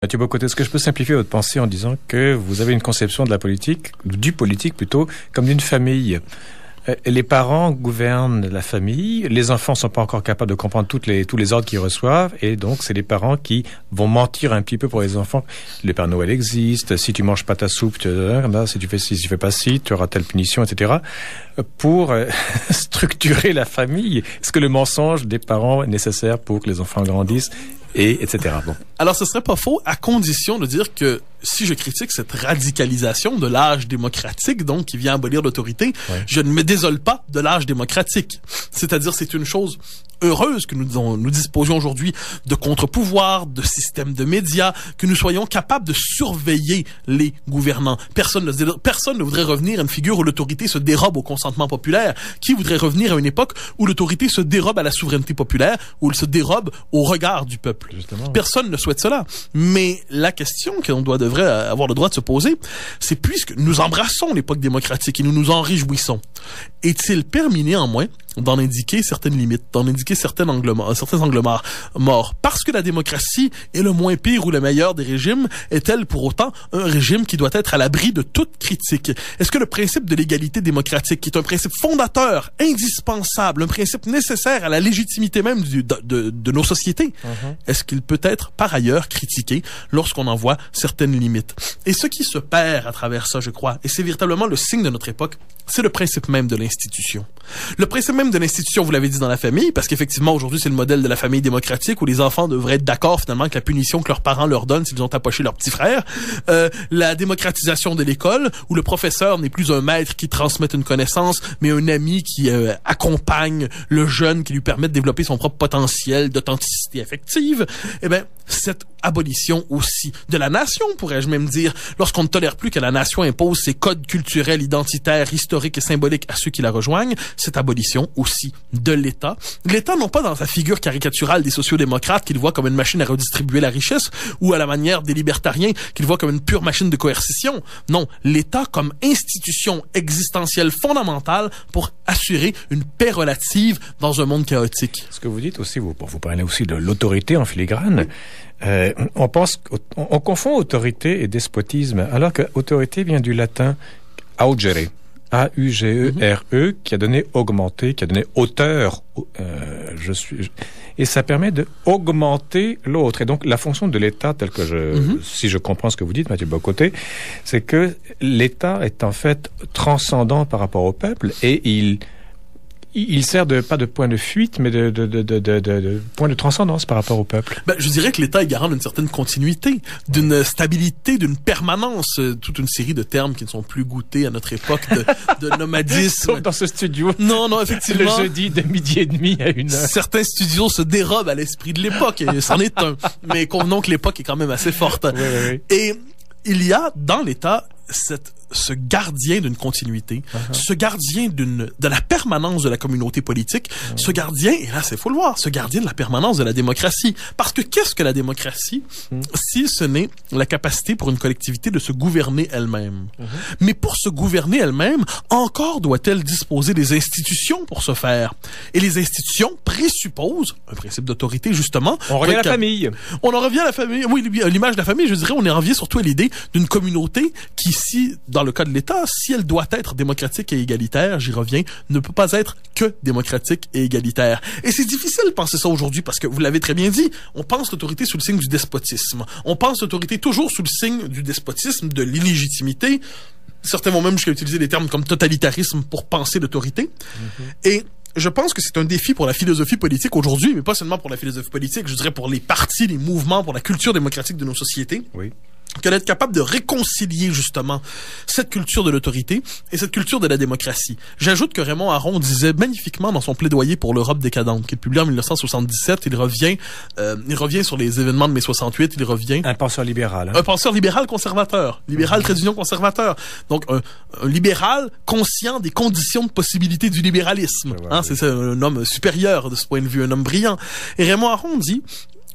Mathieu Bock-Côté, est-ce que je peux simplifier votre pensée en disant que vous avez une conception de la politique, du politique plutôt, comme d'une famille? Les parents gouvernent la famille, les enfants sont pas encore capables de comprendre tous les ordres qu'ils reçoivent, et donc c'est les parents qui vont mentir un petit peu pour les enfants. Le Père Noël existe, si tu manges pas ta soupe, si tu fais ci, si tu fais pas ci, tu auras telle punition, etc. Pour structurer la famille. Est-ce que le mensonge des parents est nécessaire pour que les enfants grandissent, et etc. Bon. Alors, ce serait pas faux, à condition de dire que si je critique cette radicalisation de l'âge démocratique, donc qui vient abolir l'autorité, je ne me désole pas de l'âge démocratique. C'est-à-dire, c'est une chose heureuse que nous disposions aujourd'hui de contre-pouvoirs, de systèmes de médias, que nous soyons capables de surveiller les gouvernants. Personne ne voudrait revenir à une figure où l'autorité se dérobe au consentement populaire. Qui voudrait revenir à une époque où l'autorité se dérobe à la souveraineté populaire, où elle se dérobe au regard du peuple? Justement. Personne ne souhaite cela. Mais la question qu'on devrait avoir le droit de se poser, c'est puisque nous embrassons l'époque démocratique et nous nous en réjouissons, est-il permis néanmoins d'en indiquer certaines limites, d'en indiquer certains angles morts? Parce que la démocratie est le moins pire ou le meilleur des régimes, est-elle pour autant un régime qui doit être à l'abri de toute critique? Est-ce que le principe de l'égalité démocratique, qui est un principe fondateur, indispensable, un principe nécessaire à la légitimité même de nos sociétés, est-ce qu'il peut être par ailleurs critiqué lorsqu'on en voit certaines limites? Et ce qui se perd à travers ça, je crois, et c'est véritablement le signe de notre époque, c'est le principe même de l'institution. Le principe même de l'institution, vous l'avez dit, dans la famille, parce qu'effectivement, aujourd'hui, c'est le modèle de la famille démocratique où les enfants devraient être d'accord, finalement, avec la punition que leurs parents leur donnent s'ils ont tapoché leur petit frère. La démocratisation de l'école, où le professeur n'est plus un maître qui transmet une connaissance, mais un ami qui accompagne le jeune, qui lui permet de développer son propre potentiel d'authenticité affective. Eh bien, cette abolition aussi de la nation, pourrais-je même dire, lorsqu'on ne tolère plus que la nation impose ses codes culturels, identitaires, historiques et symboliques à ceux qui la rejoignent, cette abolition aussi de l'État. L'État, non pas dans sa figure caricaturale des sociodémocrates qu'il voit comme une machine à redistribuer la richesse, ou à la manière des libertariens qu'il voit comme une pure machine de coercition. Non, l'État comme institution existentielle fondamentale pour assurer une paix relative dans un monde chaotique. Ce que vous dites aussi, vous parlez aussi de l'autorité en filigrane. On confond autorité et despotisme, alors que autorité vient du latin augere, A-U-G-E-R-E, qui a donné augmenter, qui a donné hauteur. Et ça permet de augmenter l'autre. Et donc, la fonction de l'État, telle que si je comprends ce que vous dites, Mathieu Bock-Côté, c'est que l'État est en fait transcendant par rapport au peuple, et il sert pas de point de fuite, mais de point de transcendance par rapport au peuple. Je dirais que l'État est garant d'une certaine continuité, d'une stabilité, d'une permanence, toute une série de termes qui ne sont plus goûtés à notre époque de nomadisme. Sauf dans ce studio. Non, effectivement. Le jeudi de 12h30 à 1h. Certains studios se dérobent à l'esprit de l'époque, et c'en est un. Mais convenons que l'époque est quand même assez forte. Oui. Et il y a dans l'État ce gardien d'une continuité, ce gardien de la permanence de la communauté politique, ce gardien, et là, faut le voir, ce gardien de la permanence de la démocratie. Parce que qu'est-ce que la démocratie, si ce n'est la capacité pour une collectivité de se gouverner elle-même? Mais pour se gouverner elle-même, encore doit-elle disposer des institutions pour ce faire. Et les institutions présupposent un principe d'autorité, justement. On revient à la famille. On en revient à la famille. Oui, l'image de la famille, je dirais, on en revient surtout à l'idée d'une communauté qui, dans le cas de l'État, si elle doit être démocratique et égalitaire, j'y reviens, ne peut pas être que démocratique et égalitaire. Et c'est difficile de penser ça aujourd'hui parce que, vous l'avez très bien dit, on pense l'autorité sous le signe du despotisme. On pense l'autorité toujours sous le signe du despotisme, de l'illégitimité. Certains vont même jusqu'à utiliser des termes comme totalitarisme pour penser l'autorité. Et je pense que c'est un défi pour la philosophie politique aujourd'hui, mais pas seulement pour la philosophie politique, je dirais pour les partis, les mouvements, pour la culture démocratique de nos sociétés. Oui. Que d'être capable de réconcilier justement cette culture de l'autorité et cette culture de la démocratie. J'ajoute que Raymond Aron disait magnifiquement dans son plaidoyer pour l'Europe décadente, qu'il publie en 1977, il revient sur les événements de mai 68, il revient... Un penseur libéral. Un penseur libéral conservateur. Libéral, trait d'union conservateur. Donc, un libéral conscient des conditions de possibilité du libéralisme. C'est un homme supérieur de ce point de vue, un homme brillant. Et Raymond Aron dit...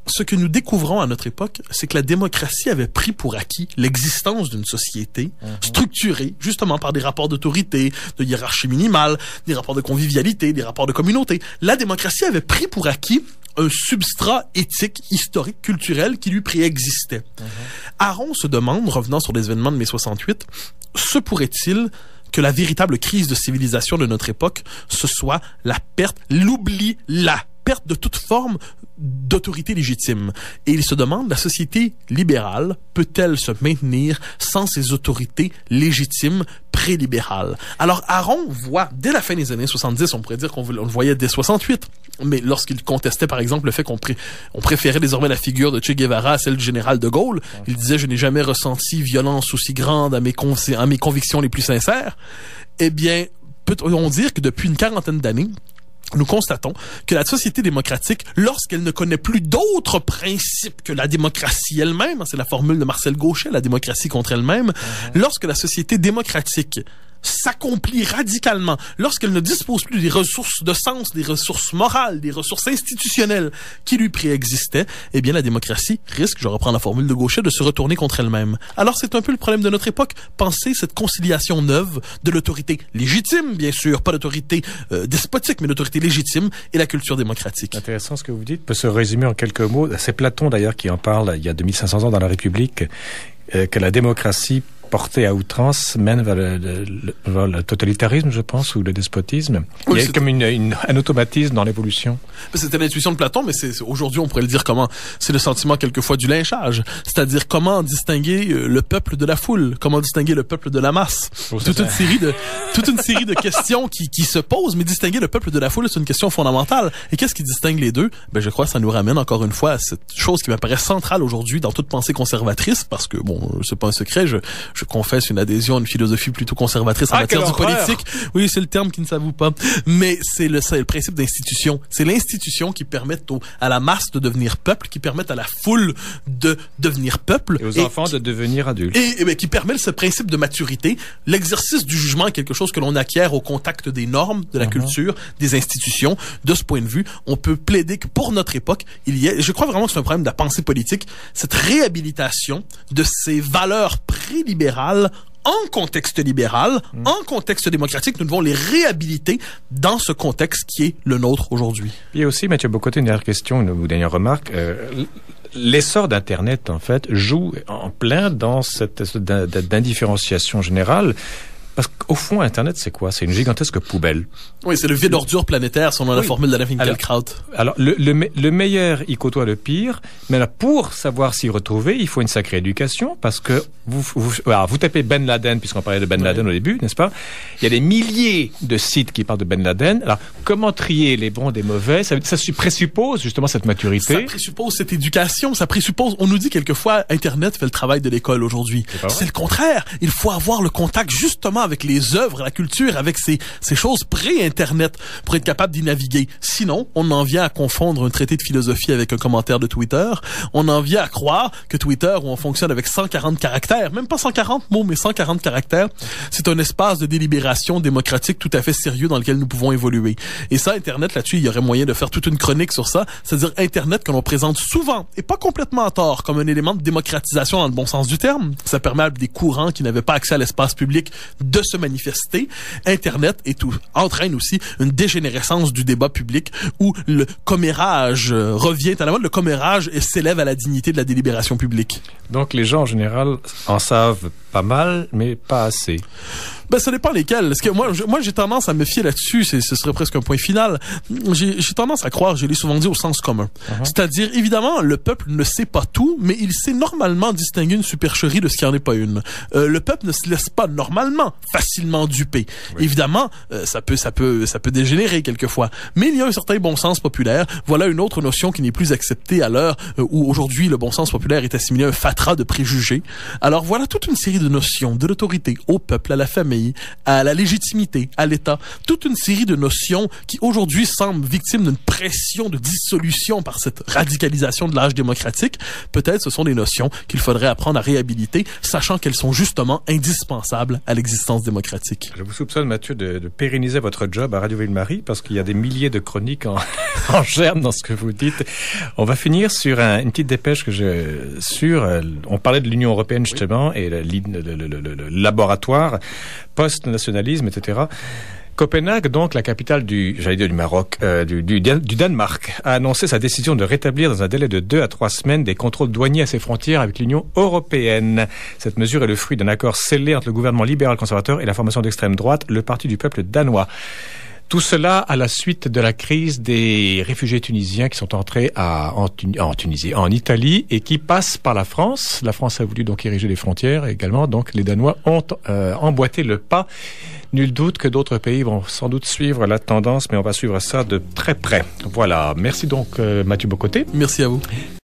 ce que nous découvrons à notre époque, c'est que la démocratie avait pris pour acquis l'existence d'une société structurée justement par des rapports d'autorité, de hiérarchie minimale, des rapports de convivialité, des rapports de communauté. La démocratie avait pris pour acquis un substrat éthique, historique, culturel qui lui préexistait. Aron se demande, revenant sur les événements de mai 68, se pourrait-il que la véritable crise de civilisation de notre époque, ce soit la perte de toute forme d'autorité légitime. Et il se demande, la société libérale peut-elle se maintenir sans ces autorités légitimes pré-libérales? Alors, Aron voit, dès la fin des années 70, on pourrait dire qu'on le voyait dès 68, mais lorsqu'il contestait, par exemple, le fait qu'on préférait désormais la figure de Che Guevara à celle du général de Gaulle, il disait « Je n'ai jamais ressenti violence aussi grande à mes convictions les plus sincères », eh bien, peut-on dire que depuis une quarantaine d'années, nous constatons que la société démocratique, lorsqu'elle ne connaît plus d'autres principes que la démocratie elle-même, c'est la formule de Marcel Gauchet, la démocratie contre elle-même, lorsque la société démocratique s'accomplit radicalement, lorsqu'elle ne dispose plus des ressources de sens, des ressources morales, des ressources institutionnelles qui lui préexistaient, eh bien la démocratie risque, je reprends la formule de Gauchet, de se retourner contre elle-même. Alors c'est un peu le problème de notre époque. Pensez cette conciliation neuve de l'autorité légitime, bien sûr, pas l'autorité despotique, mais l'autorité légitime et la culture démocratique. Intéressant ce que vous dites, peut se résumer en quelques mots. C'est Platon d'ailleurs qui en parle il y a 2500 ans dans la République, que la démocratie portée à outrance mène vers le totalitarisme, je pense, ou le despotisme. Oui, il y a comme un automatisme dans l'évolution. C'était l'intuition de Platon, mais aujourd'hui, on pourrait le dire comment? C'est le sentiment quelquefois du lynchage. C'est-à-dire comment distinguer le peuple de la foule? Comment distinguer le peuple de la masse? Toute une série de questions qui se posent, mais distinguer le peuple de la foule, c'est une question fondamentale. Et qu'est-ce qui distingue les deux? Ben, je crois que ça nous ramène encore une fois à cette chose qui m'apparaît centrale aujourd'hui dans toute pensée conservatrice, parce que, bon, c'est pas un secret, je confesse une adhésion à une philosophie plutôt conservatrice en matière du politique. Oui, c'est le terme qui ne s'avoue pas. Mais c'est le principe d'institution. C'est l'institution qui permet à la masse de devenir peuple, qui permet à la foule de devenir peuple. Et aux enfants de devenir adultes. Et qui permet ce principe de maturité. L'exercice du jugement est quelque chose que l'on acquiert au contact des normes, de la culture, des institutions. De ce point de vue, on peut plaider que pour notre époque, je crois vraiment que c'est un problème de la pensée politique, cette réhabilitation de ces valeurs pré-libérales en contexte libéral, en contexte démocratique, nous devons les réhabiliter dans ce contexte qui est le nôtre aujourd'hui. Il y a aussi, Mathieu Bocoté, une dernière question, une dernière remarque. L'essor d'Internet, en fait, joue en plein dans cette d'indifférenciation générale. Parce qu'au fond, Internet, c'est quoi? C'est une gigantesque poubelle. Oui, c'est le vide ordure planétaire, selon la formule d'Alain Finkielkraut. Alors, le meilleur, il côtoie le pire. Mais là, pour savoir s'y retrouver, il faut une sacrée éducation, parce que vous tapez Ben Laden, puisqu'on parlait de Ben Laden au début, n'est-ce pas? Il y a des milliers de sites qui parlent de Ben Laden. Alors, comment trier les bons des mauvais? Ça présuppose justement cette maturité. Ça présuppose cette éducation. Ça présuppose, on nous dit quelquefois, Internet fait le travail de l'école aujourd'hui. C'est le contraire. Il faut avoir le contact justement avec les œuvres, la culture, avec ces choses pré-Internet pour être capable d'y naviguer. Sinon, on en vient à confondre un traité de philosophie avec un commentaire de Twitter. On en vient à croire que Twitter, où on fonctionne avec 140 caractères, même pas 140 mots, mais 140 caractères, c'est un espace de délibération démocratique tout à fait sérieux dans lequel nous pouvons évoluer. Et ça, Internet, là-dessus, il y aurait moyen de faire toute une chronique sur ça. C'est-à-dire Internet que l'on présente souvent, et pas complètement à tort, comme un élément de démocratisation dans le bon sens du terme. Ça permet à des courants qui n'avaient pas accès à l'espace public de se manifester. Internet entraîne aussi une dégénérescence du débat public où le commérage revient à la mode. Le commérage s'élève à la dignité de la délibération publique. Donc les gens en général en savent pas mal, mais pas assez. Ben, ça dépend lesquels. Parce que moi, j'ai tendance à me fier là-dessus. Ce serait presque un point final. J'ai tendance à croire, je l'ai souvent dit, au sens commun. C'est-à-dire, évidemment, le peuple ne sait pas tout, mais il sait normalement distinguer une supercherie de ce qui en est pas une. Le peuple ne se laisse pas normalement facilement duper. Oui. Évidemment, ça peut dégénérer quelquefois. Mais il y a un certain bon sens populaire. Voilà une autre notion qui n'est plus acceptée à l'heure où aujourd'hui le bon sens populaire est assimilé à un fatras de préjugés. Alors voilà toute une série de notions, de l'autorité au peuple, à la famille, à la légitimité, à l'État. Toute une série de notions qui aujourd'hui semblent victimes d'une pression de dissolution par cette radicalisation de l'âge démocratique. Peut-être ce sont des notions qu'il faudrait apprendre à réhabiliter, sachant qu'elles sont justement indispensables à l'existence démocratique. Je vous soupçonne, Mathieu, de pérenniser votre job à Radio Ville-Marie parce qu'il y a des milliers de chroniques en germe dans ce que vous dites. On va finir sur une petite dépêche on parlait de l'Union européenne justement et le laboratoire post-nationalisme, etc. Copenhague, donc la capitale du Maroc, du Danemark, a annoncé sa décision de rétablir dans un délai de 2 à 3 semaines des contrôles douaniers à ses frontières avec l'Union européenne. Cette mesure est le fruit d'un accord scellé entre le gouvernement libéral-conservateur et la formation d'extrême droite, le Parti du peuple danois. Tout cela à la suite de la crise des réfugiés tunisiens qui sont entrés en Italie et qui passent par la France. La France a voulu donc ériger les frontières également, donc les Danois ont emboîté le pas. Nul doute que d'autres pays vont sans doute suivre la tendance, mais on va suivre ça de très près. Voilà. Merci donc Mathieu Bocoté. Merci à vous.